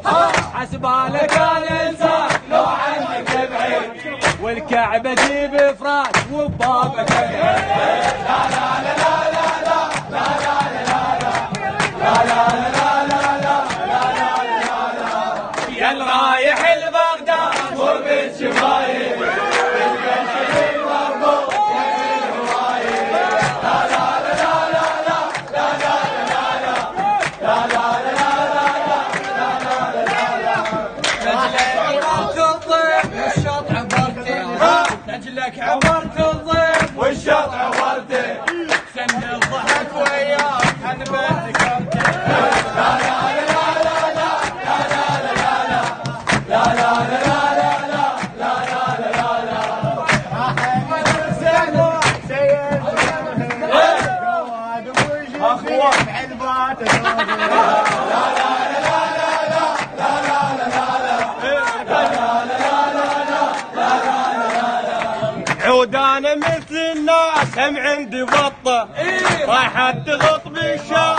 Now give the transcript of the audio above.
عيد حسبالك الانسان لو عنك بعيد والكعبه جيب فراش وبابك بعيد. لا لا لا لا لا لا لا لا لا يا اللي رايح لبغداد وبالشفايف بالكشف مربوط نجلك عبرت الضيف والشط عبرته سن الضحك وياك حنبه ذكرته. لا لا لا لا لا لا لا لا عودانه مثل الناس هم عندي بطه راحت تغط بالشام